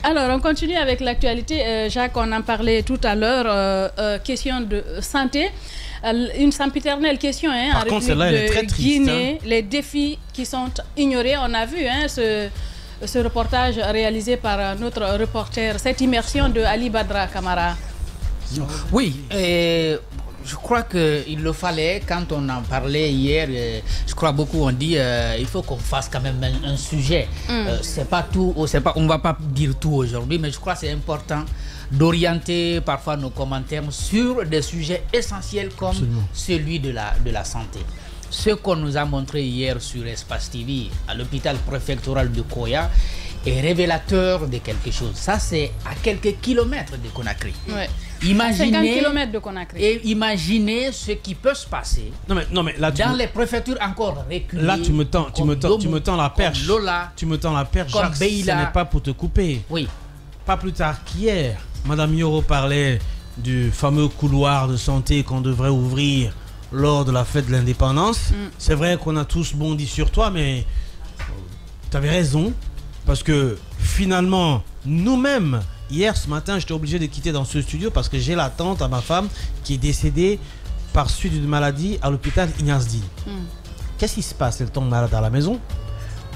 Alors, on continue avec l'actualité. Jacques, on en parlait tout à l'heure. Question de santé. Une sempiternelle question en République de Guinée. Les défis qui sont ignorés. On a vu ce reportage réalisé par notre reporter, cette immersion de Ali Badra Camara. Oui, je crois qu'il le fallait. Quand on en parlait hier, je crois beaucoup on dit il faut qu'on fasse quand même un sujet. C'est pas tout, on va pas dire tout aujourd'hui, mais je crois que c'est important d'orienter parfois nos commentaires sur des sujets essentiels comme celui de la santé. Ce qu'on nous a montré hier sur Espace TV à l'hôpital préfectoral de Koya est révélateur de quelque chose. Ça, c'est à quelques kilomètres de Conakry. Ouais. Imaginez, 50 km de Conakry. Et imaginez ce qui peut se passer non, mais là, dans les préfectures encore reculées. Là, tu me tends la perche. Lola, tu me tends la perche, Jacques, ce n'est pas pour te couper. Oui. Pas plus tard qu'hier, Madame Yoro parlait du fameux couloir de santé qu'on devrait ouvrir lors de la fête de l'indépendance. C'est vrai qu'on a tous bondi sur toi, mais tu avais raison. Parce que finalement, nous-mêmes, hier, ce matin, j'étais obligé de quitter dans ce studio parce que j'ai la tante à ma femme qui est décédée par suite d'une maladie à l'hôpital Ignace Dine. Qu'est-ce qui se passe? Elle tombe malade à la maison.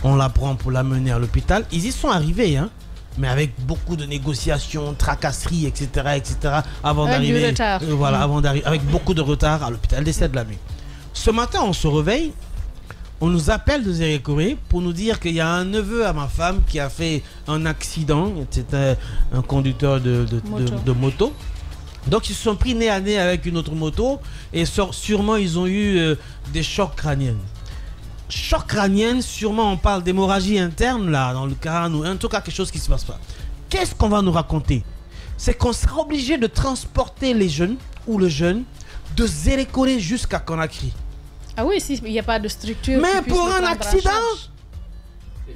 On la prend pour l'amener à l'hôpital. Ils y sont arrivés, hein, mais avec beaucoup de négociations, tracasseries, etc., avant d'arriver. Voilà, avant d'arriver, avec beaucoup de retard à l'hôpital. Elle décède la nuit. Ce matin, on se réveille. On nous appelle de Zérékoré pour nous dire qu'il y a un neveu à ma femme qui a fait un accident. C'était un conducteur de moto. Donc ils se sont pris nez à nez avec une autre moto et sûrement ils ont eu des chocs crâniens. Choc crânien, sûrement on parle d'hémorragie interne là dans le crâne ou en tout cas quelque chose qui se passe pas. Qu'est-ce qu'on va nous raconter? C'est qu'on sera obligé de transporter les jeunes ou le jeune de Zérékoré jusqu'à Conakry. Ah oui, s'il n'y a pas de structure. Mais pour un accident?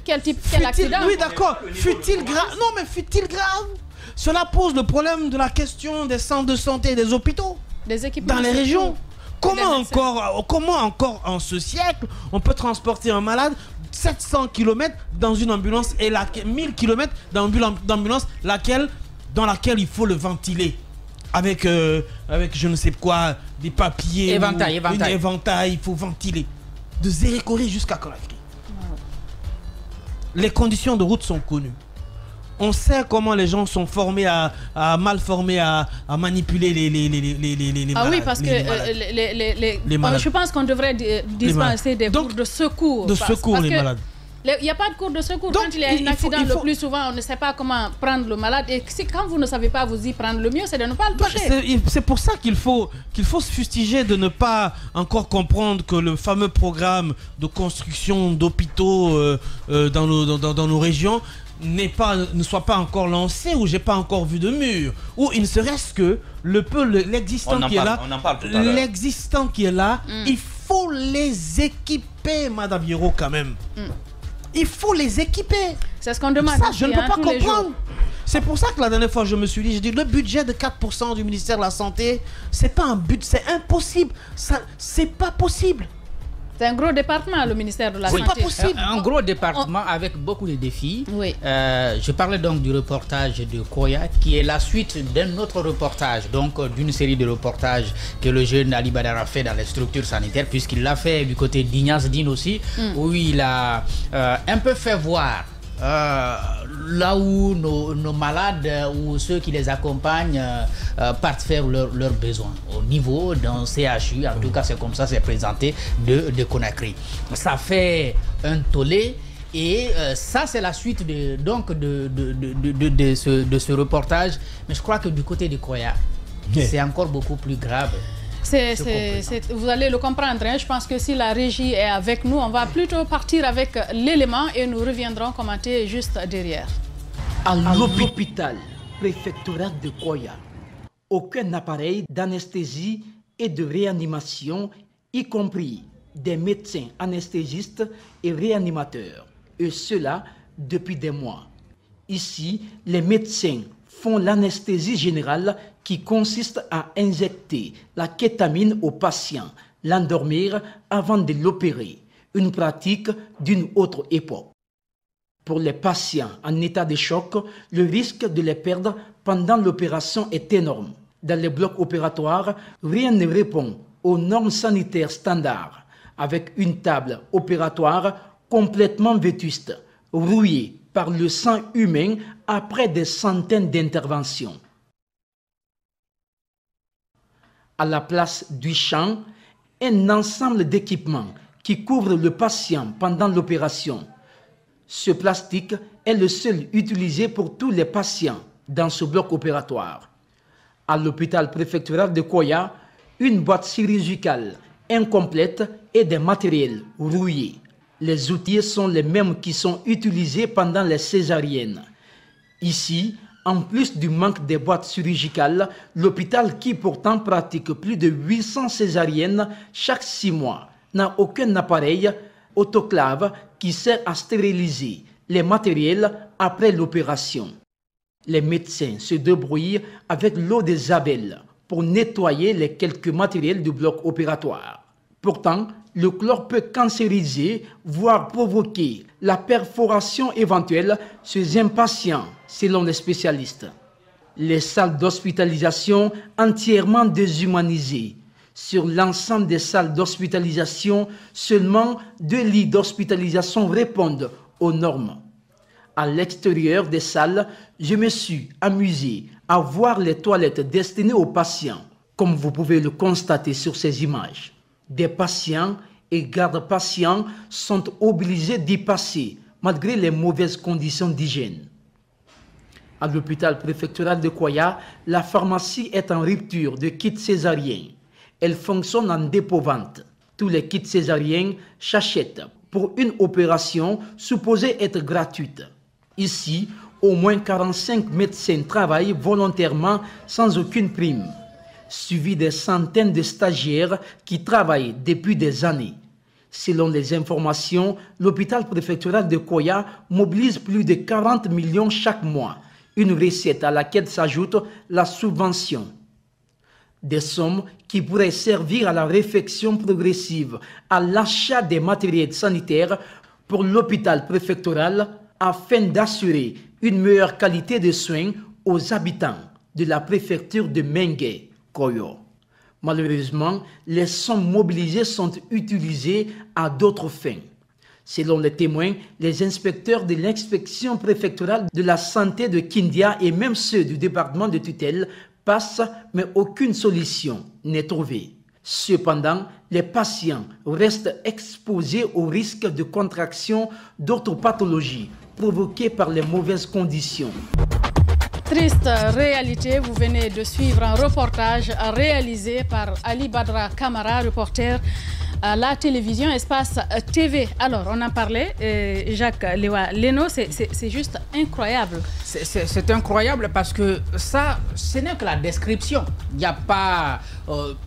Quel accident? Oui, d'accord. Fut-il grave? Non, mais fut-il grave? Cela pose le problème de la question des centres de santé et des hôpitaux. Des équipements dans les régions. Comment encore en ce siècle, on peut transporter un malade 700 km dans une ambulance et 1000 km dans une ambulance dans laquelle il faut le ventiler avec je ne sais quoi, des papiers, éventail, il faut ventiler. De Zérékoré jusqu'à Conakry. Les conditions de route sont connues. On sait comment les gens sont formés mal formés à manipuler les malades. Oui, parce que je pense qu'on devrait dispenser des cours de secours. De secours, les malades. Il n'y a pas de cours de secours. Donc, quand il y a un accident, le plus souvent, on ne sait pas comment prendre le malade. Et quand vous ne savez pas vous y prendre, le mieux, c'est de ne pas le toucher. C'est pour ça qu'il faut se fustiger de ne pas encore comprendre que le fameux programme de construction d'hôpitaux dans nos régions ne soit pas encore lancé, ou j'ai pas encore vu de mur, ou il ne serait-ce que l'existant qui est là, il faut les équiper, Madame Yoro, quand même. Il faut les équiper. C'est ce qu'on demande. Ça, je ne peux pas comprendre. C'est pour ça que la dernière fois, je me suis dit, le budget de 4% du ministère de la Santé, c'est pas un but, c'est impossible. C'est pas possible. C'est un gros département, le ministère de la Santé. C'est pas possible. Un gros département avec beaucoup de défis. Oui. Je parlais donc du reportage de Koya, qui est la suite d'un autre reportage, donc d'une série de reportages que le jeune Ali Badara a fait dans les structures sanitaires, puisqu'il l'a fait du côté d'Ignace Dine aussi, où il a un peu fait voir là où nos malades ou ceux qui les accompagnent partent faire leurs besoins au niveau d'un CHU. En tout cas, c'est comme ça c'est présenté de Conakry. Ça fait un tollé. Et ça, c'est la suite de ce reportage. Mais je crois que du côté de Koya, c'est encore beaucoup plus grave. Vous allez le comprendre, hein. Je pense que si la régie est avec nous, on va plutôt partir avec l'élément et nous reviendrons commenter juste derrière. À l'hôpital préfectoral de Koya, aucun appareil d'anesthésie et de réanimation, y compris des médecins anesthésistes et réanimateurs. Et cela depuis des mois. Ici, les médecins font l'anesthésie générale qui consiste à injecter la kétamine au patient, l'endormir avant de l'opérer. Une pratique d'une autre époque. Pour les patients en état de choc, le risque de les perdre pendant l'opération est énorme. Dans les blocs opératoires, rien ne répond aux normes sanitaires standards, avec une table opératoire complètement vétuste, rouillée par le sang humain après des centaines d'interventions. À la place du champ, un ensemble d'équipements qui couvrent le patient pendant l'opération. Ce plastique est le seul utilisé pour tous les patients dans ce bloc opératoire. À l'hôpital préfectoral de Koya, une boîte chirurgicale incomplète et des matériels rouillés. Les outils sont les mêmes qui sont utilisés pendant les césariennes. Ici, en plus du manque des boîtes chirurgicales, l'hôpital qui pourtant pratique plus de 800 césariennes chaque 6 mois n'a aucun appareil autoclave qui sert à stériliser les matériels après l'opération. Les médecins se débrouillent avec l'eau des abeilles pour nettoyer les quelques matériels du bloc opératoire. Pourtant, le chlore peut cancériser, voire provoquer la perforation éventuelle chez un patient, selon les spécialistes. Les salles d'hospitalisation entièrement déshumanisées. Sur l'ensemble des salles d'hospitalisation, seulement 2 lits d'hospitalisation répondent aux normes. À l'extérieur des salles, je me suis amusé à voir les toilettes destinées aux patients, comme vous pouvez le constater sur ces images. Des patients et gardes-patients sont obligés d'y passer, malgré les mauvaises conditions d'hygiène. À l'hôpital préfectoral de Koya, la pharmacie est en rupture de kits césariens. Elle fonctionne en dépôt-vente. Tous les kits césariens s'achètent pour une opération supposée être gratuite. Ici, au moins 45 médecins travaillent volontairement sans aucune prime, suivi des centaines de stagiaires qui travaillent depuis des années. Selon les informations, l'hôpital préfectoral de Koya mobilise plus de 40 millions chaque mois, une recette à laquelle s'ajoute la subvention. Des sommes qui pourraient servir à la réfection progressive, à l'achat des matériels sanitaires pour l'hôpital préfectoral afin d'assurer une meilleure qualité de soins aux habitants de la préfecture de Mengue, Koyo. Malheureusement, les sommes mobilisées sont utilisées à d'autres fins. Selon les témoins, les inspecteurs de l'inspection préfectorale de la santé de Kindia et même ceux du département de tutelle passent, mais aucune solution n'est trouvée. Cependant, les patients restent exposés au risque de contraction d'autres pathologies provoquées par les mauvaises conditions. Triste réalité, vous venez de suivre un reportage réalisé par Ali Badra Kamara, reporter à la télévision Espace TV. Alors, on en parlait, Jacques Léo, c'est juste incroyable. C'est incroyable parce que ça, ce n'est que la description. Il n'y a pas...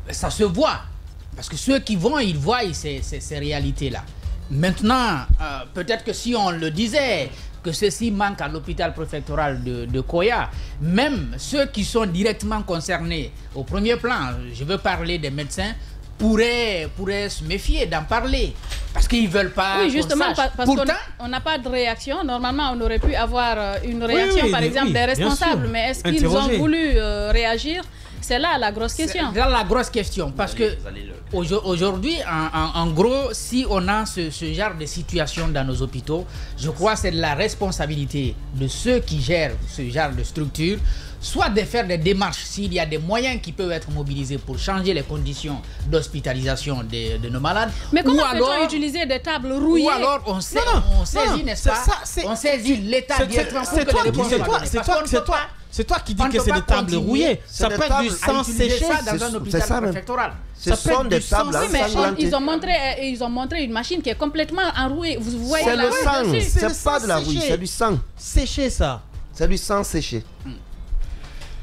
ça se voit. Parce que ceux qui vont, ils voient ces réalités-là. Maintenant, peut-être que si on le disait, que ceci manque à l'hôpital préfectoral de Koya, même ceux qui sont directement concernés au premier plan, je veux parler des médecins, pourraient se méfier d'en parler parce qu'ils ne veulent pas. Oui, justement, parce qu'on n'a pas de réaction. Normalement, on aurait pu avoir une réaction, par exemple, des responsables. Mais est-ce qu'ils ont voulu réagir? C'est là la grosse question. C'est là la grosse question. Parce que aujourd'hui, en gros, si on a ce genre de situation dans nos hôpitaux, je crois que c'est de la responsabilité de ceux qui gèrent ce genre de structure, soit de faire des démarches s'il y a des moyens qui peuvent être mobilisés pour changer les conditions d'hospitalisation de nos malades. Mais comment peut-on utiliser des tables rouillées? Ou alors on saisit, n'est-ce pas? On saisit l'État directement. C'est toi qui dis que c'est des tables rouillées. Ça peut être du sang séché dans un hôpital préfectoral. Ce sont des tables ensanglantées. Ils ont montré une machine qui est complètement enrouée. Vous voyez c'est le sang, c'est pas de la rouille, c'est du sang. Séché, ça. C'est du sang séché.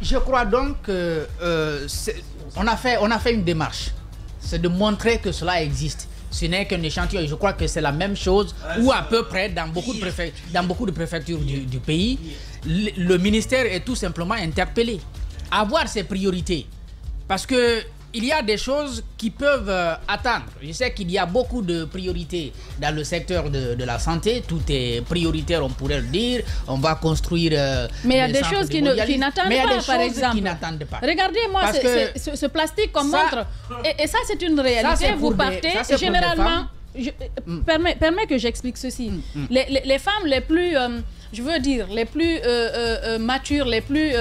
Je crois donc qu'on a fait une démarche. C'est de montrer que cela existe. Ce n'est qu'un échantillon. Je crois que c'est la même chose, ou à peu près dans beaucoup de préfectures du pays. Le ministère est tout simplement interpellé à voir ses priorités. Parce que il y a des choses qui peuvent attendre. Je sais qu'il y a beaucoup de priorités dans le secteur de la santé. Tout est prioritaire, on pourrait le dire. On va construire. Mais il y a des choses qui n'attendent pas, par exemple. Qui n'attendent pas. Regardez-moi ce plastique qu'on montre. Et ça, c'est une réalité. Ça, vous partez généralement. Permets que j'explique ceci. Les femmes les plus, je veux dire, les plus matures, les plus,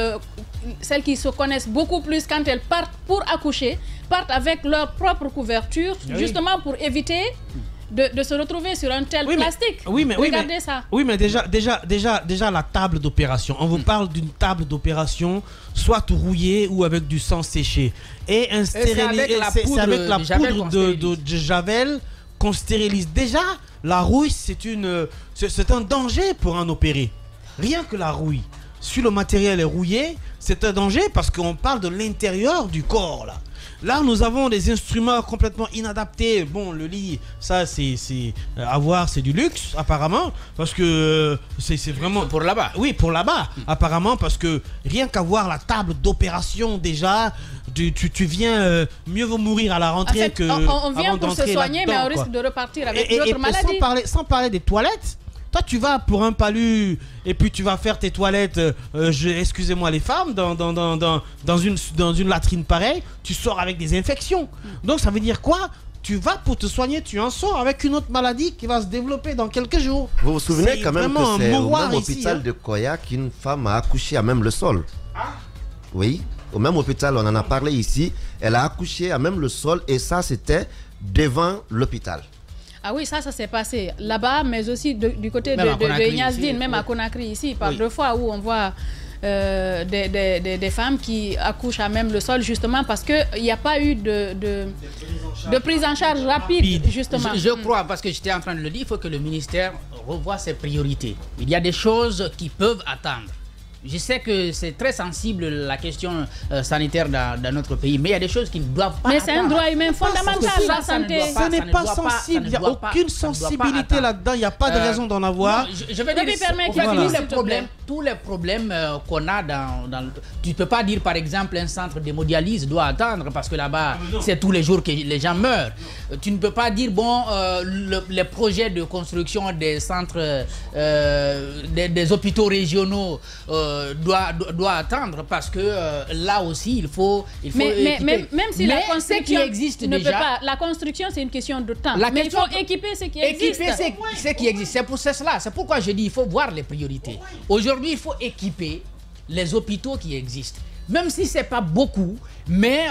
celles qui se connaissent beaucoup plus quand elles partent pour accoucher, partent avec leur propre couverture, justement pour éviter de se retrouver sur un tel plastique. Regardez ça. Oui, mais déjà la table d'opération. On vous parle d'une table d'opération, soit rouillée ou avec du sang séché. Et c'est avec la poudre de Javel qu'on stérilise. Déjà, la rouille, c'est un danger pour un opéré. Rien que la rouille. Si le matériel est rouillé, c'est un danger parce qu'on parle de l'intérieur du corps, là. Là, nous avons des instruments complètement inadaptés. Bon, le lit, ça, c'est du luxe, apparemment, parce que c'est vraiment... Pour là-bas. Oui, pour là-bas, apparemment, parce que rien qu'avoir la table d'opération, déjà, tu viens, mieux vaut mourir à la rentrée que... On vient pour se soigner, mais on risque de repartir avec d'autres maladies. Sans parler des toilettes. Toi, tu vas pour un palu et puis tu vas faire tes toilettes, excusez-moi les femmes, dans une latrine pareille, tu sors avec des infections. Donc ça veut dire quoi? Tu vas pour te soigner, tu en sors avec une autre maladie qui va se développer dans quelques jours. Vous vous souvenez quand même que c'est au même hôpital de Koya qu'une femme a accouché à même le sol. Oui, au même hôpital, on en a parlé ici. Elle a accouché à même le sol et ça, c'était devant l'hôpital. Ah oui, ça s'est passé là-bas, mais aussi du côté de Niasdine, même à Conakry ici, par deux fois où on voit des femmes qui accouchent à même le sol, justement parce qu'il n'y a pas eu de prise en charge rapide, justement. Je crois, parce que j'étais en train de le dire, il faut que le ministère revoie ses priorités. Il y a des choses qui peuvent attendre. Je sais que c'est très sensible la question sanitaire dans notre pays, mais il y a des choses qui ne doivent pas. Mais c'est un droit humain fondamental, la santé. Ça n'est pas sensible, il n'y a aucune sensibilité là-dedans, il n'y a pas de raison d'en avoir. Je vais dire tous les problèmes qu'on a tu ne peux pas dire par exemple un centre d'hémodialyse doit attendre parce que là-bas c'est tous les jours que les gens meurent. Tu ne peux pas dire les projets de construction des centres, des hôpitaux régionaux doit attendre parce que là aussi il faut mais même si la construction qui existe déjà, la construction c'est une question de temps. Mais il faut équiper ce qui existe. C'est pour cela. C'est pourquoi je dis il faut voir les priorités. Aujourd'hui, il faut équiper les hôpitaux qui existent. Même si ce n'est pas beaucoup, mais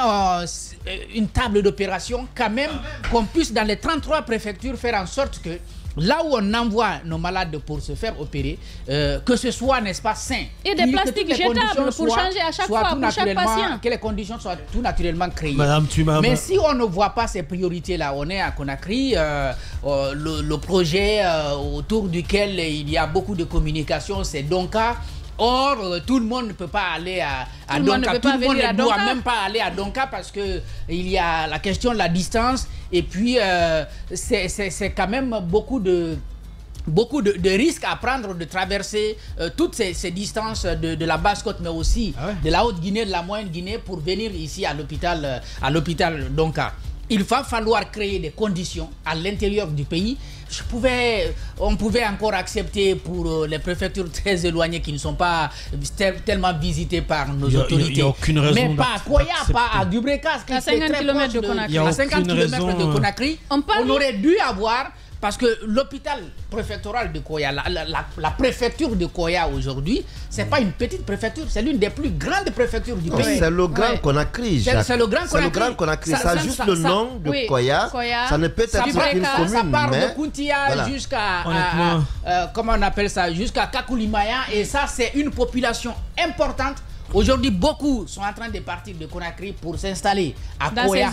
une table d'opération quand même qu'on puisse dans les 33 préfectures faire en sorte que là où on envoie nos malades pour se faire opérer, que ce soit, n'est-ce pas, sain. Et des plastiques jetables pour changer à chaque fois, pour chaque patient. Que les conditions soient tout naturellement créées. Madame, mais si on ne voit pas ces priorités-là, on est à Conakry, le projet autour duquel il y a beaucoup de communication, c'est Donka. Or, tout le monde ne peut pas aller à Donka. Tout le monde ne doit même pas aller à Donka parce qu'il y a la question de la distance. Et puis, c'est quand même beaucoup de risques à prendre de traverser toutes ces distances de la Basse-Côte, mais aussi de la Haute-Guinée, de la Moyenne-Guinée pour venir ici à l'hôpital Donka. Il va falloir créer des conditions à l'intérieur du pays. On pouvait encore accepter pour les préfectures très éloignées qui ne sont pas tellement visitées par nos autorités. Il n'y a aucune raison. Mais pas à Koya, pas à Dubrekas, à 50 km de Conakry. À 50 km de Conakry, on aurait dû avoir. Parce que l'hôpital préfectoral de Koya, la préfecture de Koya aujourd'hui, c'est pas une petite préfecture, c'est l'une des plus grandes préfectures du pays. C'est le Grand Conakry. C'est le Grand Conakry. Ça juste le nom de Koya. Ça ne peut être qu'une commune. Ça part de Kountia jusqu'à comment on appelle ça, jusqu'à Kakoulimaya, et ça c'est une population importante. Aujourd'hui, beaucoup sont en train de partir de Conakry pour s'installer à Koya,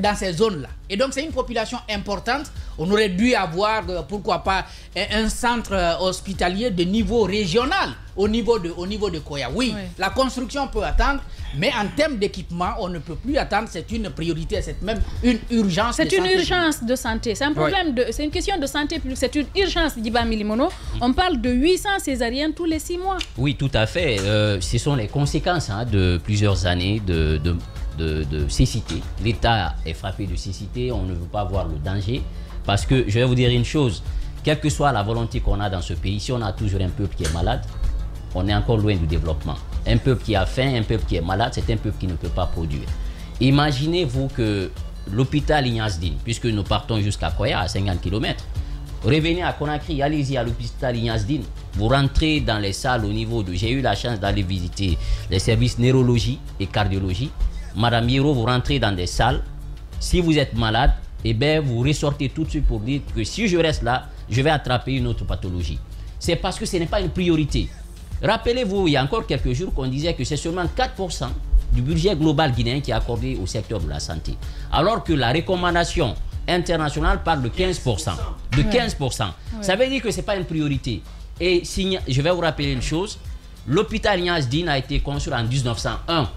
dans ces zones-là. Et donc, c'est une population importante. On aurait dû avoir, pourquoi pas, un centre hospitalier de niveau régional au niveau de Koya. Oui, la construction peut attendre, mais en termes d'équipement, on ne peut plus attendre. C'est une priorité, c'est même une urgence. C'est une urgence de santé. C'est un problème c'est une question de santé publique. C'est une urgence, Diba Milimono. On parle de 800 césariennes tous les 6 mois. Oui, tout à fait. Ce sont les conséquences de plusieurs années de de cécité. L'État est frappé de cécité, on ne veut pas voir le danger. Parce que, je vais vous dire une chose, quelle que soit la volonté qu'on a dans ce pays, si on a toujours un peuple qui est malade, on est encore loin du développement. Un peuple qui a faim, un peuple qui est malade, c'est un peuple qui ne peut pas produire. Imaginez-vous que l'hôpital Ignace Dine, puisque nous partons jusqu'à Koya, à 50 km, revenez à Conakry, allez-y à l'hôpital Ignace Dine, vous rentrez dans les salles au niveau de... J'ai eu la chance d'aller visiter les services neurologie et cardiologie. Madame Hiro, vous rentrez dans des salles, si vous êtes malade, eh bien, vous ressortez tout de suite pour dire que si je reste là, je vais attraper une autre pathologie. C'est parce que ce n'est pas une priorité. Rappelez-vous, il y a encore quelques jours qu'on disait que c'est seulement 4% du budget global guinéen qui est accordé au secteur de la santé. Alors que la recommandation internationale parle de 15%. De 15%. Ça veut dire que ce n'est pas une priorité. Et je vais vous rappeler une chose. L'hôpital Ignace Dine a été construit en 1901.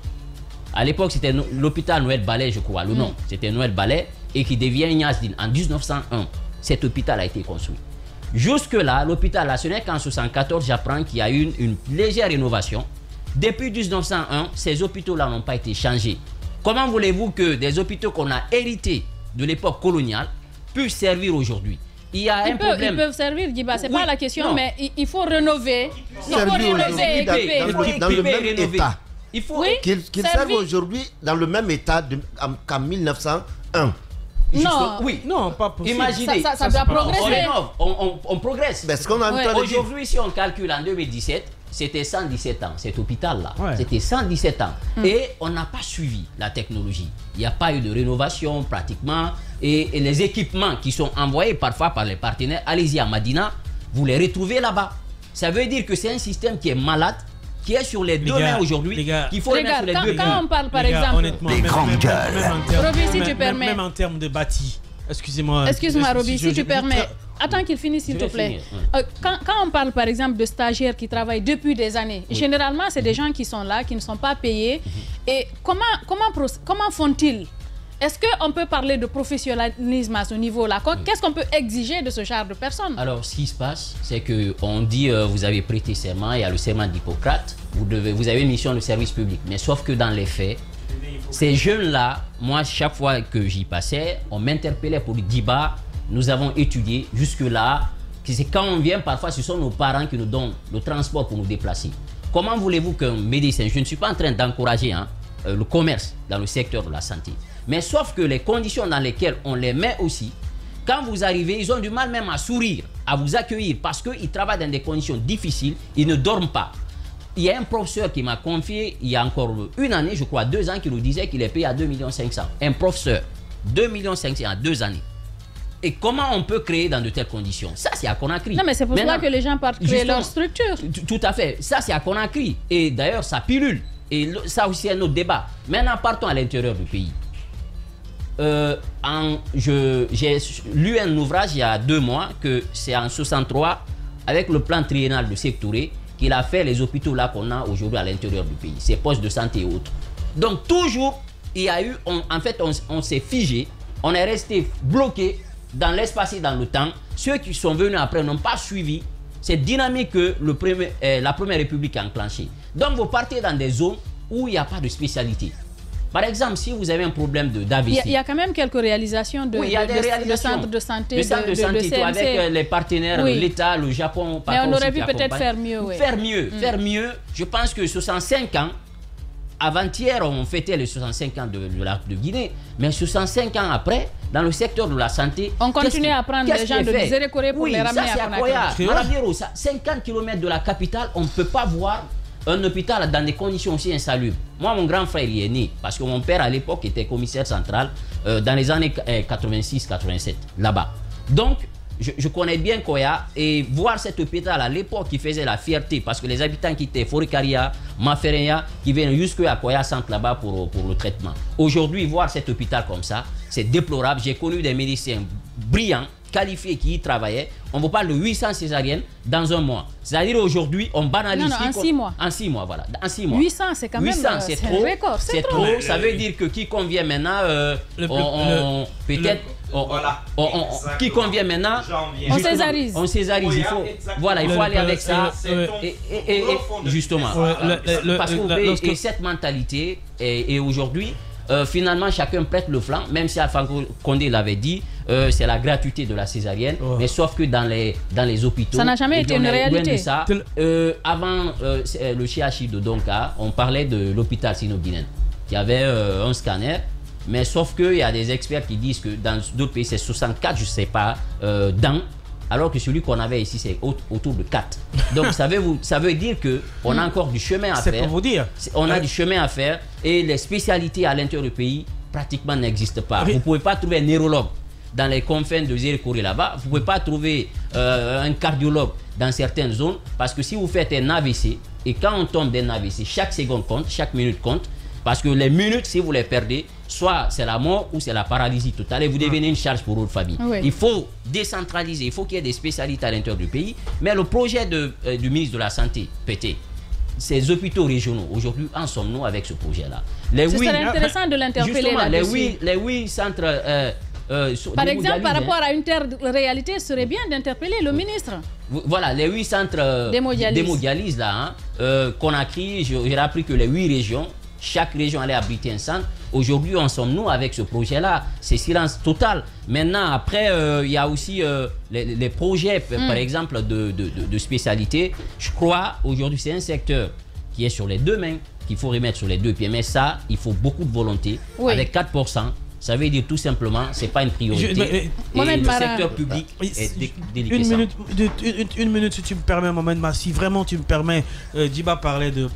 À l'époque, c'était l'hôpital Noël Ballet, je crois, le nom. C'était Noël Ballet et qui devient Ignace Dine en 1901. Cet hôpital a été construit. Jusque-là, l'hôpital national, qu'en 1974, j'apprends qu'il y a eu une légère rénovation. Depuis 1901, ces hôpitaux-là n'ont pas été changés. Comment voulez-vous que des hôpitaux qu'on a hérités de l'époque coloniale puissent servir aujourd'hui? Il y a un problème. Ils peuvent servir, Djiba, c'est pas la question, mais il faut rénover. Il faut rénover, dans le même état. Il faut qu'ils servent aujourd'hui dans le même état qu'en 1901. Non, oui, non, pas possible. Imaginez, ça doit progresser. On progresse. Aujourd'hui, si on calcule en 2017, c'était 117 ans, cet hôpital-là. Ouais. C'était 117 ans. Et on n'a pas suivi la technologie. Il n'y a pas eu de rénovation pratiquement. Et les équipements qui sont envoyés parfois par les partenaires, allez-y à Madina, vous les retrouvez là-bas. Ça veut dire que c'est un système qui est malade, qui est sur les deux mains aujourd'hui, qu'il faut mettre sur les deux mains. Quand on parle par exemple, honnêtement, Roby, si tu permets. Même en termes de bâti, excusez-moi. Excuse-moi, Roby, si tu permets. Attends qu'il finisse, s'il te plaît. Quand on parle, par exemple, de stagiaires qui travaillent depuis des années, généralement, c'est des gens qui sont là, qui ne sont pas payés. Et comment font-ils? Est-ce qu'on peut parler de professionnalisme à ce niveau-là? Qu'est-ce qu'on peut exiger de ce genre de personnes? Alors, ce qui se passe, c'est qu'on dit vous avez prêté serment, il y a le serment d'Hippocrate, vous avez une mission de service public. Mais sauf que dans les faits, ces jeunes-là, moi, chaque fois que j'y passais, on m'interpellait pour dire Djiba, nous avons étudié jusque-là. C'est quand on vient, parfois, ce sont nos parents qui nous donnent le transport pour nous déplacer. Comment voulez-vous qu'un médecin, je ne suis pas en train d'encourager le commerce dans le secteur de la santé, mais sauf que les conditions dans lesquelles on les met aussi, quand vous arrivez, ils ont du mal même à sourire, à vous accueillir parce qu'ils travaillent dans des conditions difficiles, ils ne dorment pas. Il y a un professeur qui m'a confié, il y a encore une année, je crois 2 ans, qui nous disait qu'il est payé à 2,5 millions. Un professeur, 2,5 millions en 2 années. Et comment on peut créer dans de telles conditions? Ça, c'est à Conakry. Non, mais c'est pour cela que les gens partent créer leur structure. Tout à fait. Ça, c'est à Conakry. Et d'ailleurs, ça pilule. Et ça aussi, c'est un autre débat. Maintenant, partons à l'intérieur du pays. J'ai lu un ouvrage il y a 2 mois que c'est en 63 avec le plan triennal de Sékou Touré qu'il a fait les hôpitaux là qu'on a aujourd'hui à l'intérieur du pays, ces postes de santé et autres. Donc toujours il y a eu, en fait on s'est figé, on est resté bloqué dans l'espace et dans le temps. Ceux qui sont venus après n'ont pas suivi cette dynamique que la Première République a enclenchée. Donc vous partez dans des zones où il n'y a pas de spécialité. Par exemple, si vous avez un problème d'AVC... Il y a quand même quelques réalisations de centres de santé, de avec les partenaires, l'État, le Japon... Mais on aurait pu peut-être faire mieux. Oui. Faire mieux. Je pense que 65 ans, avant-hier, on fêtait les 65 ans de Guinée, mais 65 ans après, dans le secteur de la santé... On continue à prendre les gens de Zérékoré pour les ramener à Conakry. Madame Hiro, 50 km de la capitale, on ne peut pas voir un hôpital dans des conditions aussi insalubres. Moi, mon grand frère, il est né, parce que mon père, à l'époque, était commissaire central dans les années 86-87, là-bas. Donc, je connais bien Koya, et voir cet hôpital à l'époque qui faisait la fierté, parce que les habitants qui étaient Forikaria, Mafereya, qui viennent jusqu'à Koya Centre là-bas pour le traitement. Aujourd'hui, voir cet hôpital comme ça, c'est déplorable. J'ai connu des médecins brillants, qualifiés qui y travaillaient. On vous parle de 800 césariennes dans un mois. C'est-à-dire aujourd'hui, on banalise. Non, en 6 mois. En 6 mois, voilà. En 6 mois. 800, c'est quand même c'est trop. Un record. C'est trop. Ça veut dire que qui convient maintenant, qui convient maintenant, on césarise. On césarise. Il faut aller avec ça. Justement. Parce que cette mentalité, et aujourd'hui, finalement chacun prête le flanc, même si Alpha Condé l'avait dit, c'est la gratuité de la césarienne, mais sauf que dans les hôpitaux, ça n'a jamais été une réalité. Ça, avant le CHI de Donka, on parlait de l'hôpital sino-guinéen qui avait un scanner, mais sauf qu'il y a des experts qui disent que dans d'autres pays c'est 64, je ne sais pas, dents, alors que celui qu'on avait ici c'est autour de 4. Donc ça veut dire qu'on a encore du chemin à faire. C'est pour vous dire. On a du chemin à faire et les spécialités à l'intérieur du pays pratiquement n'existent pas. Vous ne pouvez pas trouver un neurologue dans les confins de Zéry-Kouré là-bas. Vous ne pouvez pas trouver un cardiologue dans certaines zones parce que si vous faites un AVC et quand on tombe d'un AVC, chaque seconde compte, chaque minute compte. Parce que les minutes, si vous les perdez, soit c'est la mort ou c'est la paralysie totale et vous devenez une charge pour votre famille. Oui. Il faut décentraliser, il faut qu'il y ait des spécialités à l'intérieur du pays. Mais le projet du ministre de la Santé, PT, ces hôpitaux régionaux, aujourd'hui, en sommes-nous avec ce projet-là? Ce serait intéressant de l'interpeller là-dessus. Les 8 centres... par exemple, par rapport à une telle réalité, ce serait bien d'interpeller le ministre. Voilà, les 8 centres d'hémodialyse là, Conakry, j'ai appris que les 8 régions, chaque région allait abriter un centre. Aujourd'hui, en sommes-nous avec ce projet-là? C'est silence total. Maintenant, après, il y a aussi les projets, par exemple, de spécialité. Je crois, aujourd'hui, c'est un secteur qui est sur les deux mains, qu'il faut remettre sur les deux pieds. Mais ça, il faut beaucoup de volonté. Oui. Avec 4%, ça veut dire tout simplement, ce n'est pas une priorité. Et le secteur public est déliquescent. Une minute, si tu me permets, Mohamed Ma, si vraiment tu me permets, Djiba parlait de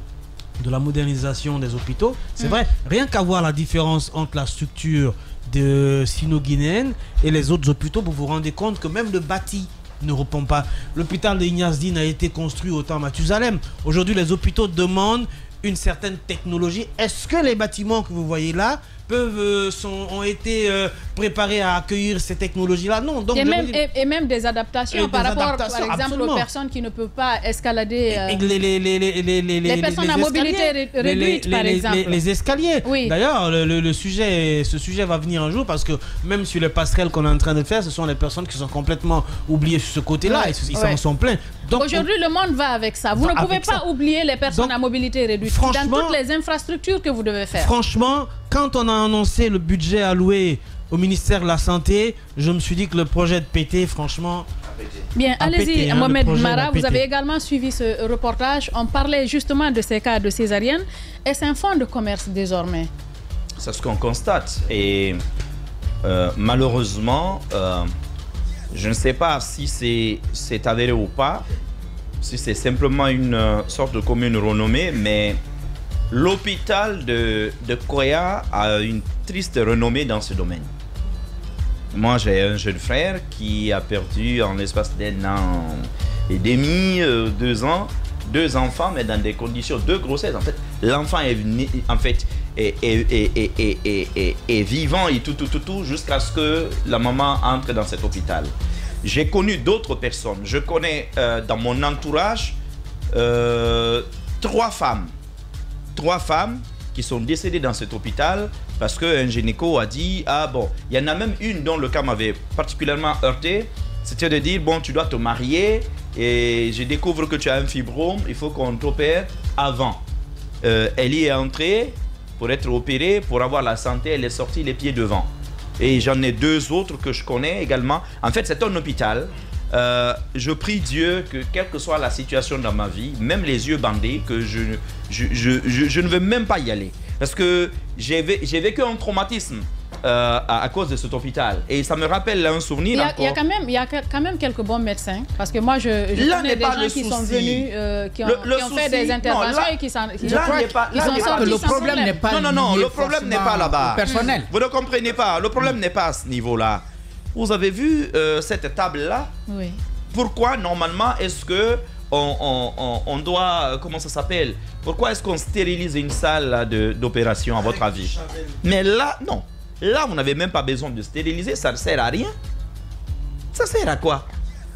la modernisation des hôpitaux. C'est vrai, rien qu'à voir la différence entre la structure de sino-guinéenne et les autres hôpitaux, vous vous rendez compte que même le bâti ne répond pas. L'hôpital de Ignace-Dine a été construit au temps Mathusalem. Aujourd'hui, les hôpitaux demandent une certaine technologie. Est-ce que les bâtiments que vous voyez là ont été préparés à accueillir ces technologies-là? Non. Donc et même des adaptations par rapport, par exemple, absolument, aux personnes qui ne peuvent pas escalader. Les personnes à mobilité réduite, par exemple. Les escaliers. Oui. D'ailleurs, ce sujet va venir un jour parce que même sur les passerelles qu'on est en train de faire, ce sont les personnes qui sont complètement oubliées sur ce côté-là. Ils s'en sont pleins. Aujourd'hui, le monde va avec ça. Vous ne pouvez pas oublier les personnes à mobilité réduite dans toutes les infrastructures que vous devez faire. Franchement, quand on a annoncé le budget alloué au ministère de la Santé, je me suis dit que le projet de PT, franchement... Bien, allez-y, Mohamed Mara, vous avez également suivi ce reportage. On parlait justement de ces cas de césarienne. Est-ce un fonds de commerce désormais? C'est ce qu'on constate. Et malheureusement, je ne sais pas si c'est avéré ou pas, si c'est simplement une sorte de commune renommée, mais l'hôpital de Koya a une triste renommée dans ce domaine. Moi, j'ai un jeune frère qui a perdu en l'espace d'un an et demi, 2 ans, 2 enfants, mais dans des conditions de grossesse. En fait, l'enfant est vivant et tout, jusqu'à ce que la maman entre dans cet hôpital. J'ai connu d'autres personnes. Je connais dans mon entourage 3 femmes qui sont décédées dans cet hôpital parce qu'un gynéco a dit, ah bon, il y en a même une dont le cas m'avait particulièrement heurté, c'était de dire, bon, tu dois te marier et je découvre que tu as un fibrome, il faut qu'on t'opère avant. Elle y est entrée pour être opérée, pour avoir la santé, elle est sortie les pieds devant. Et j'en ai 2 autres que je connais également. En fait, c'est un hôpital. Je prie Dieu que quelle que soit la situation dans ma vie, même les yeux bandés, que je ne veux même pas y aller. Parce que j'ai vécu un traumatisme à cause de cet hôpital. Et ça me rappelle un souvenir. Il y a quand même quelques bons médecins. Parce que moi, je connais des gens qui sont venus, qui ont fait des interventions et qui sont sortis. Le problème n'est pas non, le problème n'est pas là-bas. Personnel. Vous ne comprenez pas. Le problème n'est pas à ce niveau-là. Vous avez vu cette table-là? Oui. Pourquoi, normalement, est-ce que on doit... Comment ça s'appelle? Pourquoi est-ce qu'on stérilise une salle d'opération, à votre avis? Mais là, non. Là, vous n'avez même pas besoin de stériliser. Ça ne sert à rien. Ça sert à quoi?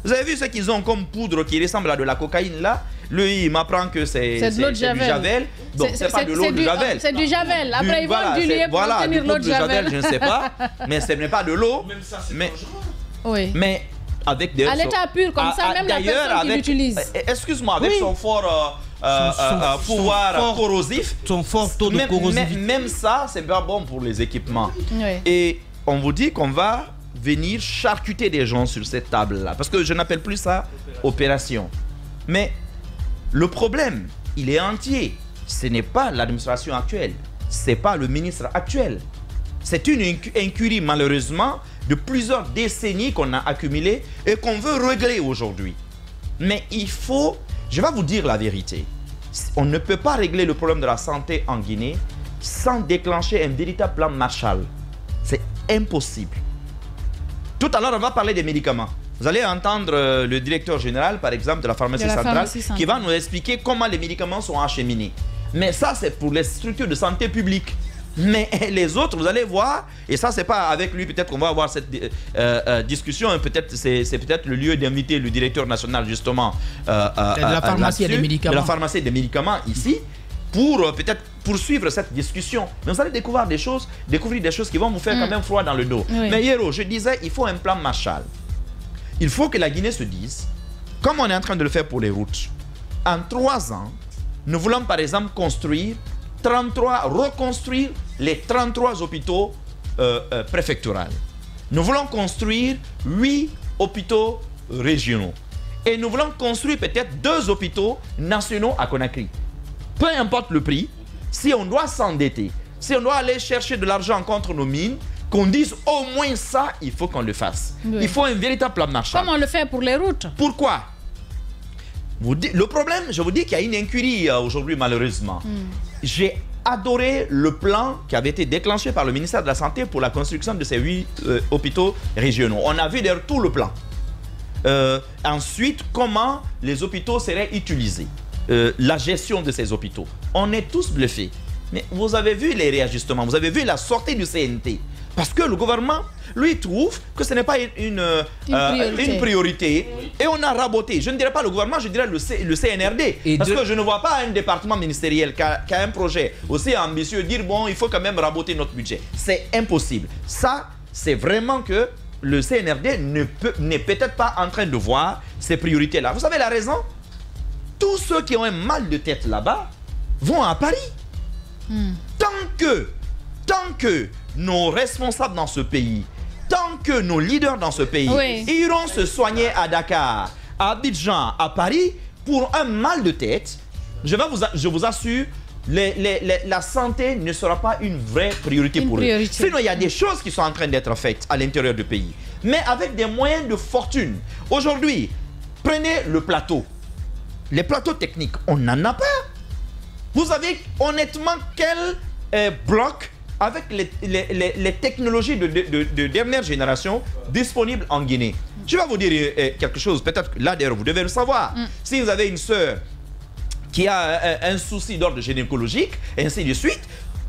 Vous avez vu ce qu'ils ont comme poudre qui ressemble à de la cocaïne, là? Lui, il m'apprend que c'est de l'eau de Javel. Donc, c'est pas de l'eau de Javel. C'est du Javel. Après, ils vont du lieu pour obtenir l'eau de Javel. Je ne sais pas. Mais ce n'est pas de l'eau. Même ça, c'est dangereux. Oui. Mais avec des... À l'état pur, comme ça, même la personne qui l'utilise. Excuse-moi, avec son fort pouvoir corrosif. Son fort taux de corrosivité. Même ça, c'est pas bon pour les équipements. Oui. Et on vous dit qu'on va venir charcuter des gens sur cette table-là. Parce que je n'appelle plus ça opération. Mais le problème, il est entier. Ce n'est pas l'administration actuelle. Ce n'est pas le ministre actuel. C'est une incurie, malheureusement, de plusieurs décennies qu'on a accumulées et qu'on veut régler aujourd'hui. Mais il faut... Je vais vous dire la vérité. On ne peut pas régler le problème de la santé en Guinée sans déclencher un véritable plan Marshall. C'est impossible. Tout à l'heure, on va parler des médicaments. Vous allez entendre le directeur général, par exemple, de la pharmacie centrale, qui va nous expliquer comment les médicaments sont acheminés. Mais ça, c'est pour les structures de santé publique. Mais les autres, vous allez voir, et ça, c'est pas avec lui, peut-être qu'on va avoir cette discussion, peut-être c'est peut-être le lieu d'inviter le directeur national, justement, de la pharmacie et des médicaments. De la pharmacie et des médicaments ici, pour peut-être poursuivre cette discussion. Mais vous allez découvrir des choses qui vont vous faire quand même froid dans le dos. Oui. Mais Yero, je disais, il faut un plan Marshall. Il faut que la Guinée se dise, comme on est en train de le faire pour les routes, en 3 ans, nous voulons par exemple reconstruire les 33 hôpitaux préfectoraux. Nous voulons construire 8 hôpitaux régionaux. Et nous voulons construire peut-être 2 hôpitaux nationaux à Conakry. Peu importe le prix, si on doit s'endetter, si on doit aller chercher de l'argent contre nos mines, qu'on dise au moins ça, il faut qu'on le fasse. Oui. Il faut un véritable plan Marshall. Comment on le fait pour les routes? Pourquoi? Le problème, je vous dis qu'il y a une incurie aujourd'hui, malheureusement. J'ai adoré le plan qui avait été déclenché par le ministère de la Santé pour la construction de ces 8 hôpitaux régionaux. On a vu d'ailleurs tout le plan. Ensuite, comment les hôpitaux seraient utilisés. La gestion de ces hôpitaux. On est tous bluffés. Mais vous avez vu les réajustements, vous avez vu la sortie du CNT. Parce que le gouvernement, lui, trouve que ce n'est pas une priorité. Et on a raboté. Je ne dirais pas le gouvernement, je dirais le CNRD. Parce que je ne vois pas un département ministériel qui a un projet aussi ambitieux dire, bon, il faut quand même raboter notre budget. C'est impossible. Ça, c'est vraiment que le CNRD n'est peut-être pas en train de voir ces priorités-là. Vous savez la raison? Tous ceux qui ont un mal de tête là-bas vont à Paris. Tant que nos responsables dans ce pays, tant que nos leaders dans ce pays iront se soigner à Dakar, à Abidjan, à Paris, pour un mal de tête, je vous assure, la santé ne sera pas une vraie priorité pour eux. Sinon, il y a des choses qui sont en train d'être faites à l'intérieur du pays, mais avec des moyens de fortune. Aujourd'hui, prenez le plateau. Les plateaux techniques, on n'en a pas. Vous avez honnêtement quel bloc avec les technologies de dernière génération disponibles en Guinée? Je vais vous dire quelque chose, peut-être là d'ailleurs vous devez le savoir. Si vous avez une sœur qui a un souci d'ordre gynécologique, et ainsi de suite,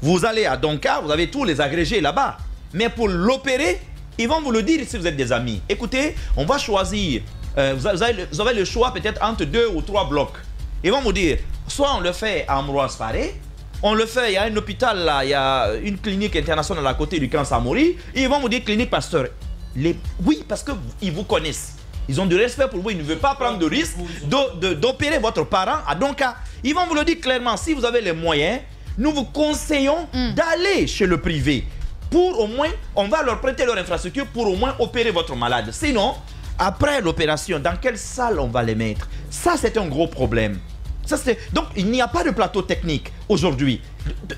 vous allez à Dakar, vous avez tous les agrégés là-bas. Mais pour l'opérer, ils vont vous le dire si vous êtes des amis. Écoutez, on va choisir, vous avez le choix peut-être entre 2 ou 3 blocs. Ils vont vous dire, soit on le fait à Ambroise Paré, on le fait, il y a un hôpital là, il y a une clinique internationale à côté du camp Samori, et ils vont vous dire clinique Pasteur. Oui, parce qu'ils vous connaissent. Ils ont du respect pour vous, ils ne veulent pas prendre de risque d'opérer votre parent à Donka. Ils vont vous le dire clairement, si vous avez les moyens, nous vous conseillons d'aller chez le privé. Pour au moins, on va leur prêter leur infrastructure pour au moins opérer votre malade. Sinon, après l'opération, dans quelle salle on va les mettre? Ça, c'est un gros problème. Donc, il n'y a pas de plateau technique aujourd'hui.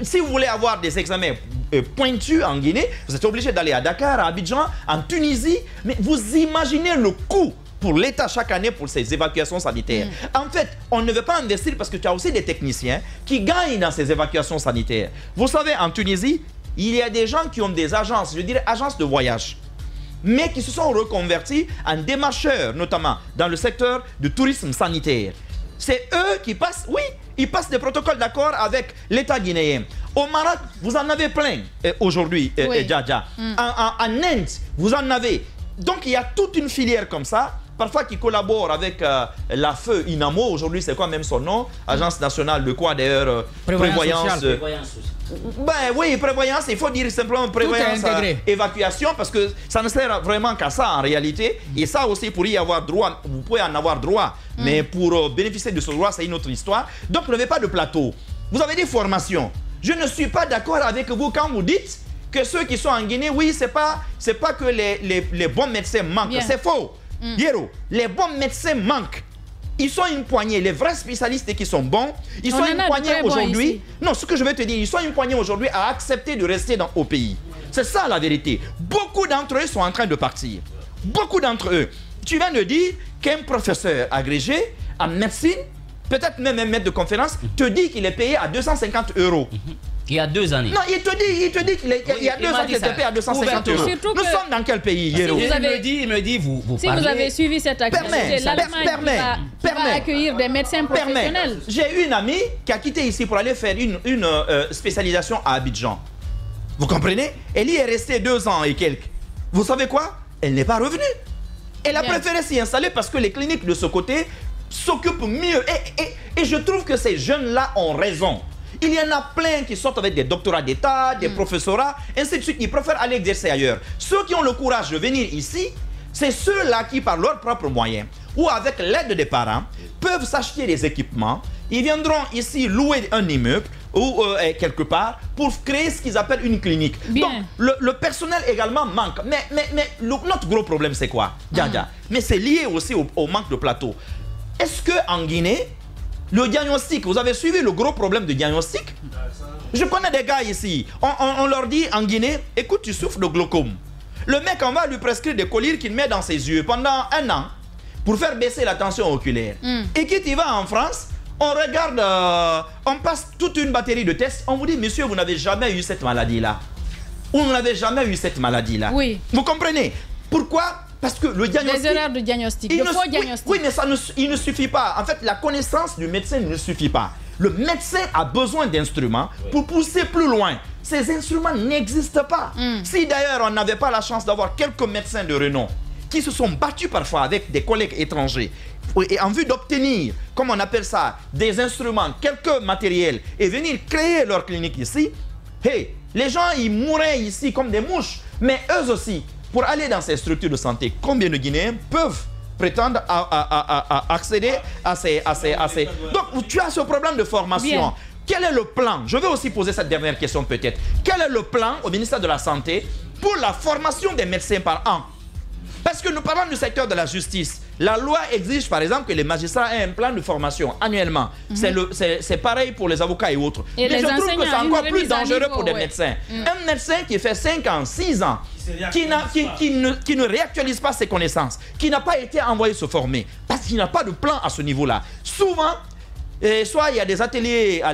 Si vous voulez avoir des examens pointus en Guinée, vous êtes obligé d'aller à Dakar, à Abidjan, en Tunisie. Mais vous imaginez le coût pour l'État chaque année pour ces évacuations sanitaires. En fait, on ne veut pas investir parce que tu as aussi des techniciens qui gagnent dans ces évacuations sanitaires. Vous savez, en Tunisie, il y a des gens qui ont des agences, je dirais agences de voyage, mais qui se sont reconvertis en démarcheurs, notamment dans le secteur du tourisme sanitaire. C'est eux qui passent, ils passent des protocoles d'accord avec l'État guinéen. Au Maroc, vous en avez plein aujourd'hui, Djadja. En Inde, vous en avez. Donc il y a toute une filière comme ça parfois qui collaborent avec la feu Inamo. Aujourd'hui, c'est quoi même son nom? Agence nationale de quoi d'ailleurs? Prévoyance. Ben oui, prévoyance, il faut dire simplement prévoyance, évacuation, parce que ça ne sert vraiment qu'à ça en réalité. Et ça aussi, pour y avoir droit, vous pouvez en avoir droit, mais pour bénéficier de ce droit, c'est une autre histoire. Donc, vous n'avez pas de plateau. Vous avez des formations. Je ne suis pas d'accord avec vous quand vous dites que ceux qui sont en Guinée, oui, c'est pas que les bons médecins manquent. C'est faux. Yero, les bons médecins manquent. Ils sont une poignée, les vrais spécialistes qui sont bons, ils sont une poignée aujourd'hui. Non, ce que je veux te dire, ils sont une poignée aujourd'hui à accepter de rester au pays. C'est ça la vérité. Beaucoup d'entre eux sont en train de partir. Beaucoup d'entre eux. Tu viens de dire qu'un professeur agrégé en médecine, peut-être même un maître de conférence, te dit qu'il est payé à 250 €. Il y a 2 années. Non, il te dit qu'il y a 2 ans qu'il était payé à 250 €. Nous sommes dans quel pays, Yero? Il me dit, vous si parlez... vous avez suivi cette activité, l'Allemagne va accueillir des médecins professionnels. J'ai une amie qui a quitté ici pour aller faire une spécialisation à Abidjan. Vous comprenez? Elle y est restée 2 ans et quelques. Vous savez quoi? Elle n'est pas revenue. Elle a préféré s'y installer parce que les cliniques de ce côté s'occupent mieux. Et je trouve que ces jeunes-là ont raison. Il y en a plein qui sortent avec des doctorats d'État, des professorats, ainsi de suite. Ils préfèrent aller exercer ailleurs. Ceux qui ont le courage de venir ici, c'est ceux-là qui, par leurs propres moyens, ou avec l'aide des parents, peuvent s'acheter des équipements. Ils viendront ici louer un immeuble ou quelque part pour créer ce qu'ils appellent une clinique. Donc, le personnel également manque. Mais notre gros problème, c'est quoi? Mais c'est lié aussi au manque de plateau. Est-ce qu'en Guinée, le diagnostic, vous avez suivi le gros problème de diagnostic? Je connais des gars ici, on leur dit en Guinée, écoute, tu souffres de glaucome. Le mec, on va lui prescrire des collyres qu'il met dans ses yeux pendant 1 an pour faire baisser la tension oculaire. Et quand il va en France, on regarde, on passe toute une batterie de tests, on vous dit, monsieur, vous n'avez jamais eu cette maladie-là. Ou vous n'avez jamais eu cette maladie-là. Oui. Vous comprenez? Pourquoi? Parce que le diagnostic... Des erreurs de diagnostic, de faux diagnostic. Oui, mais il ne suffit pas. En fait, la connaissance du médecin ne suffit pas. Le médecin a besoin d'instruments pour pousser plus loin. Ces instruments n'existent pas. Si d'ailleurs on n'avait pas la chance d'avoir quelques médecins de renom qui se sont battus parfois avec des collègues étrangers et en vue d'obtenir, comme on appelle ça, des instruments, quelques matériels et venir créer leur clinique ici, hey, les gens ils mourraient ici comme des mouches. Mais eux aussi, pour aller dans ces structures de santé, combien de Guinéens peuvent prétendre à accéder à ces... Donc, tu as ce problème de formation. Bien. Quel est le plan? Je vais aussi poser cette dernière question peut-être. Quel est le plan au ministère de la Santé pour la formation des médecins par an? Parce que nous parlons du secteur de la justice. La loi exige par exemple que les magistrats aient un plan de formation annuellement. C'est pareil pour les avocats et autres. Et mais je trouve que c'est encore plus dangereux pour des ouais. médecins. Un médecin qui fait 5 ans, 6 ans, qui ne réactualise pas ses connaissances, qui n'a pas été envoyé se former, parce qu'il n'a pas de plan à ce niveau-là. Souvent, soit il y a des ateliers à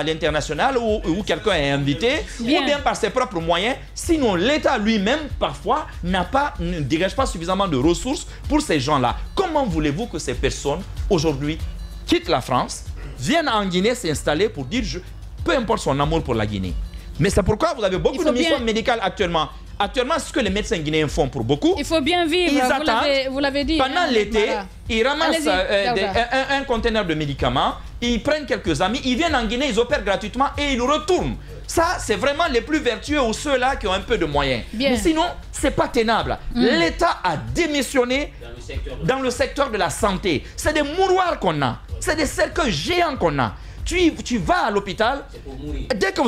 l'international où quelqu'un est invité, ou bien par ses propres moyens. Sinon, l'État lui-même, parfois, ne dégage pas suffisamment de ressources pour ces gens-là. Comment voulez-vous que ces personnes, aujourd'hui, quittent la France, viennent en Guinée s'installer pour dire, peu importe son amour pour la Guinée. Mais c'est pourquoi vous avez beaucoup de missions médicales actuellement. Actuellement, ce que les médecins guinéens font pour beaucoup, il faut bien vivre, ils attendent, vous l'avez dit. Pendant l'été, ils ramassent un conteneur de médicaments, ils prennent quelques amis, ils viennent en Guinée, ils opèrent gratuitement et ils retournent. Ça, c'est vraiment les plus vertueux ou ceux-là qui ont un peu de moyens. Mais sinon, c'est pas tenable. L'État a démissionné dans le secteur de la santé. C'est des mouroirs qu'on a, c'est des cercueils géants qu'on a. Tu vas à l'hôpital, dès que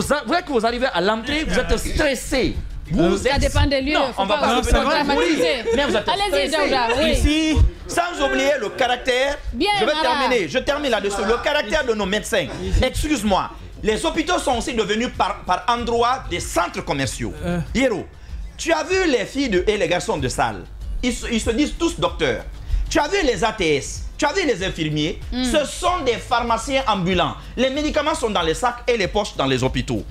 vous arrivez à l'entrée, vous êtes stressé. Ça dépend des lieux. Non, on va pas mais vous êtes allez-y, Daouda. Oui. Ici, sans oublier le caractère. Je termine là-dessus. Le caractère de nos médecins. Excuse-moi. Les hôpitaux sont aussi devenus par endroits des centres commerciaux. Hiro, tu as vu les filles et les garçons de salle. Ils se disent tous docteurs. Tu as vu les ATS. Tu as vu les infirmiers, ce sont des pharmaciens ambulants. Les médicaments sont dans les sacs et les poches dans les hôpitaux.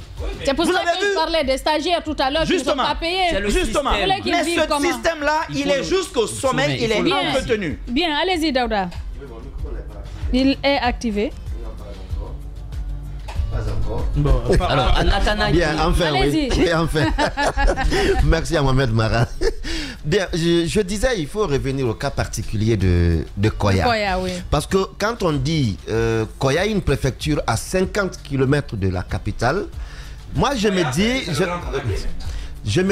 C'est pour ça que je parlais des stagiaires tout à l'heure qui ne sont pas payés. Justement. Mais ce système-là, il est jusqu'au sommet, il est entretenu. Bien, allez-y, Daouda. Il est activé. Bon, alors, Anatana, bien, enfin, oui, enfin. Merci à Mohamed Mara. Bien, je disais, il faut revenir au cas particulier de Koya. Oui. Parce que quand on dit Koya est une préfecture à 50 km de la capitale, moi je me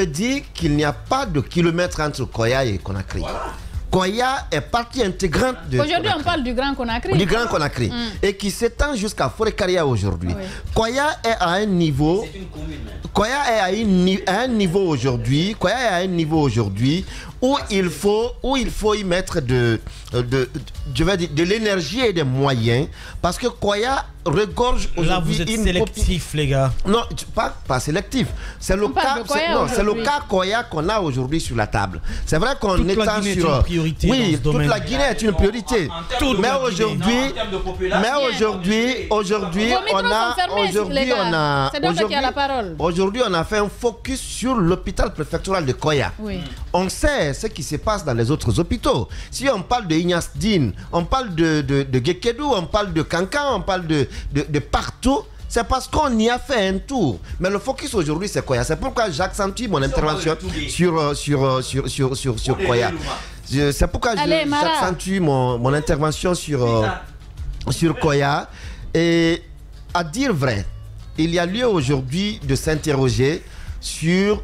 dis qu'il n'y a pas de kilomètre entre Koya et Conakry. Voilà. Koya est partie intégrante de Aujourd'hui, on parle du Grand Conakry. Du Grand Conakry. Et qui s'étend jusqu'à Forêt-Caria aujourd'hui. Oui. Koya est à un niveau... C'est une commune. Koya est à un niveau aujourd'hui. Koya est à un niveau aujourd'hui où il faut y mettre de l'énergie et des moyens. Parce que Koya regorge aujourd'hui... Là, vous êtes sélectif, les gars. Non, pas sélectif. C'est le cas Koya qu'on a aujourd'hui sur la table. C'est vrai qu'on étend sur... Oui, toute la Guinée est une priorité. Mais aujourd'hui, on a fait un focus sur l'hôpital préfectoral de Koya. Oui. On sait ce qui se passe dans les autres hôpitaux. Si on parle de Ignace Dine, on parle de Gekedou, on parle de Kankan, on parle de partout. C'est parce qu'on y a fait un tour. Mais le focus aujourd'hui, c'est Koya. C'est pourquoi j'accentue mon intervention sur Koya. C'est pourquoi j'accentue mon intervention sur Koya. Et à dire vrai, il y a lieu aujourd'hui de s'interroger sur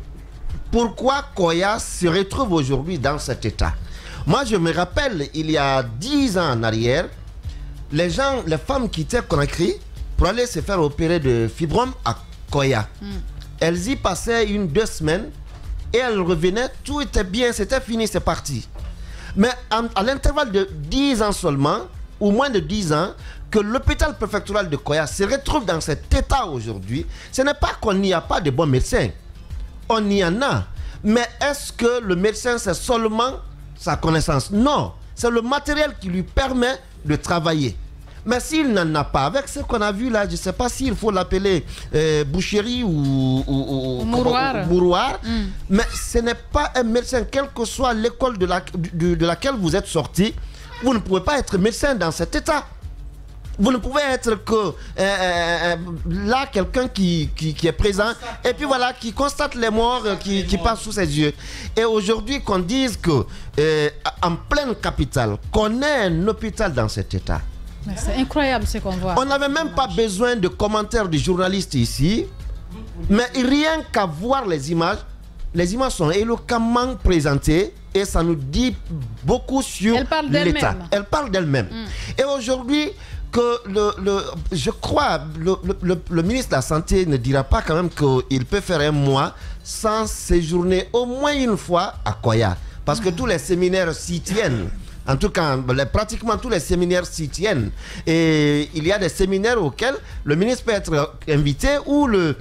pourquoi Koya se retrouve aujourd'hui dans cet état. Moi, je me rappelle, il y a 10 ans en arrière, les femmes quittaient Conakry pour aller se faire opérer de fibrome à Koya. Elles y passaient 1-2 semaines et elles revenaient, tout était bien, c'était fini, c'est parti. Mais à l'intervalle de 10 ans seulement, ou moins de 10 ans, que l'hôpital préfectoral de Koya se retrouve dans cet état aujourd'hui, ce n'est pas qu'on n'y a pas de bons médecins. On y en a. Mais est-ce que le médecin, c'est seulement sa connaissance? Non. C'est le matériel qui lui permet de travailler. Mais s'il n'en a pas, avec ce qu'on a vu là, je ne sais pas s'il faut l'appeler boucherie ou mouroir, mais ce n'est pas un médecin, quelle que soit l'école de laquelle vous êtes sorti, vous ne pouvez pas être médecin dans cet état. Vous ne pouvez être que là, quelqu'un qui est présent et puis voilà, qui constate les morts qui passent sous ses yeux. Et aujourd'hui, qu'on dise que en pleine capitale, qu'on ait un hôpital dans cet état. C'est incroyable ce qu'on voit. On n'avait même pas besoin de commentaires du journaliste ici, mais rien qu'à voir les images sont éloquemment présentées et ça nous dit beaucoup sur l'État. Elle parle d'elle-même. Et aujourd'hui, je crois le ministre de la Santé ne dira pas quand même qu'il peut faire un mois sans séjourner au moins une fois à Koya. Parce que tous les séminaires s'y tiennent. En tout cas, pratiquement tous les séminaires s'y tiennent. Et il y a des séminaires auxquels le ministre peut être invité ou le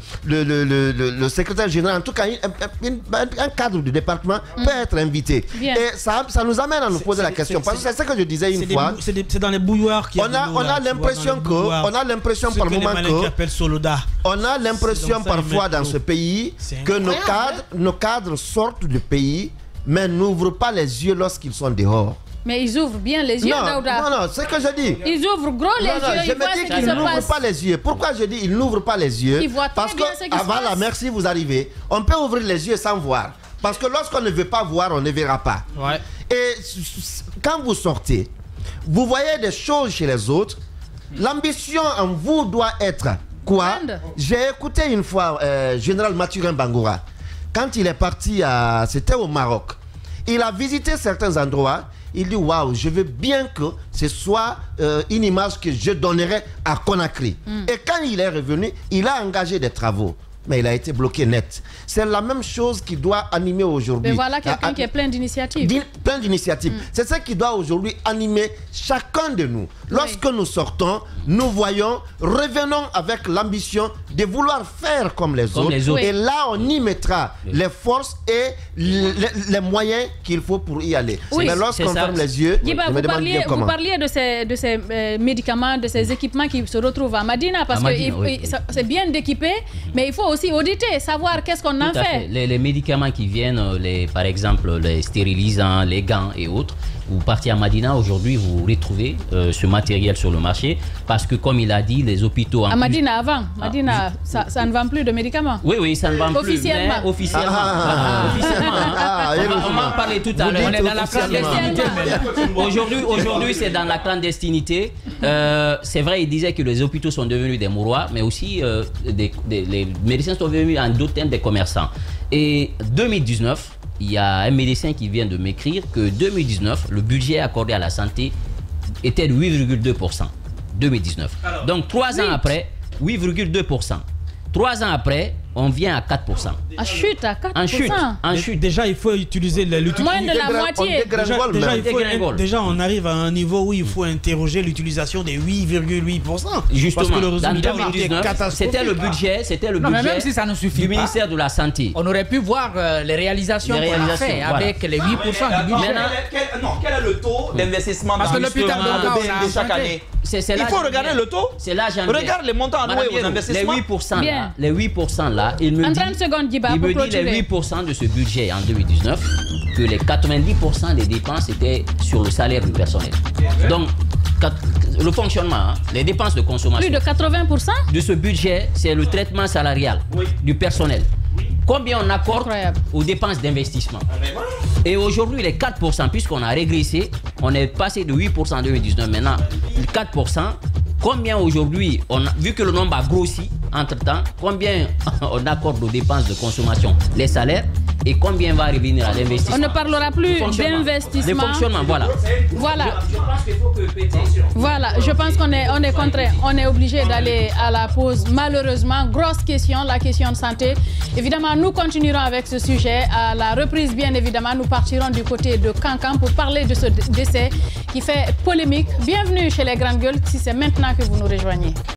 secrétaire général, en tout cas un cadre du département peut être invité. Bien. Et ça nous amène à nous poser la question. Parce que c'est ce que je disais une fois. C'est dans les bouilloires qu'il y a. On a l'impression par moment on a l'impression parfois dans ce pays que nos cadres sortent du pays mais n'ouvrent pas les yeux lorsqu'ils sont dehors. Mais ils ouvrent bien les yeux, Daouda. Non, c'est ce que je dis. Ils ouvrent gros les yeux. Je me dis qu'ils n'ouvrent pas les yeux. Pourquoi je dis ils n'ouvrent pas les yeux? Ils voient très bien ce qui se passe. Voilà, merci, vous arrivez. On peut ouvrir les yeux sans voir. Parce que lorsqu'on ne veut pas voir, on ne verra pas. Ouais. Et quand vous sortez, vous voyez des choses chez les autres. L'ambition en vous doit être quoi? J'ai écouté une fois Général Mathurin Bangoura. Quand il est parti, c'était au Maroc. Il a visité certains endroits. Il dit waouh, je veux bien que ce soit une image que je donnerai à Conakry. Et quand il est revenu, il a engagé des travaux. Mais il a été bloqué net. C'est la même chose qui doit animer aujourd'hui. Mais voilà quelqu'un qui est plein d'initiatives. Plein d'initiatives. C'est ça qui doit aujourd'hui animer chacun de nous. Lorsque nous sortons, nous voyons, revenons avec l'ambition de vouloir faire comme les autres. Et là, on y mettra les forces et les moyens qu'il faut pour y aller. Mais lorsqu'on ferme les yeux, vous parliez de ces médicaments, de ces équipements qui se retrouvent à Madina, parce que c'est bien d'équiper, mais il faut aussi auditer, savoir qu'est-ce qu'on en fait. Les médicaments qui viennent, par exemple les stérilisants, les gants et autres, vous partez à Madina, aujourd'hui, vous retrouvez ce matériel sur le marché. Parce que, comme il a dit, les hôpitaux... À Madina, avant, Madina, ça ne vend plus de médicaments. Oui, ça ne vend plus. Officiellement. Mais officiellement. On va en parler tout à l'heure. On est dans la clandestinité. Aujourd'hui, c'est dans la clandestinité. C'est vrai, il disait que les hôpitaux sont devenus des mouroirs, mais aussi les médecins sont devenus en d'autres des commerçants. Et 2019... il y a un médecin qui vient de m'écrire que 2019, le budget accordé à la santé était de 8,2%. 2019. Alors, donc 3 ans après, 8,2%. 3 ans après, on vient à 4%. En chute à 4%. En chute. Déjà, il faut utiliser l'utilisation. Moins de la moitié. Déjà, on arrive à un niveau où il faut interroger l'utilisation des 8,8%. Justement, parce que le résultat, résultat en 2019, c'était le budget, non, mais même si ça ne suffit du pas, ministère de la Santé. On aurait pu voir les réalisations qu'on a fait avec les 8% du budget. Quel est le taux d'investissement parce que l'hôpital de chaque année? Il faut regarder le taux. C'est là, regarde les montants alloués aux investissements. Les 8% là, il me dit, les 8% de ce budget en 2019, que les 90% des dépenses étaient sur le salaire du personnel. Donc, le fonctionnement, les dépenses de consommation. Plus de 80% de ce budget, c'est le traitement salarial du personnel. Combien on accorde aux dépenses d'investissement. Et aujourd'hui, les 4%, puisqu'on a régressé, on est passé de 8% en 2019, maintenant 4%. Combien aujourd'hui, vu que le nombre a grossi entre-temps, combien on accorde aux dépenses de consommation, les salaires, et combien va revenir à l'investissement? On ne parlera plus d'investissement. De fonctionnement, voilà. Je pense qu'il faut que voilà, je pense qu'on est contraint, on est obligé d'aller à la pause. Malheureusement, grosse question, la question de santé. Évidemment, nous continuerons avec ce sujet. À la reprise, bien évidemment, nous partirons du côté de Cancan pour parler de ce décès qui fait polémique. Bienvenue chez les Grandes Gueules, si c'est maintenant que vous nous rejoignez.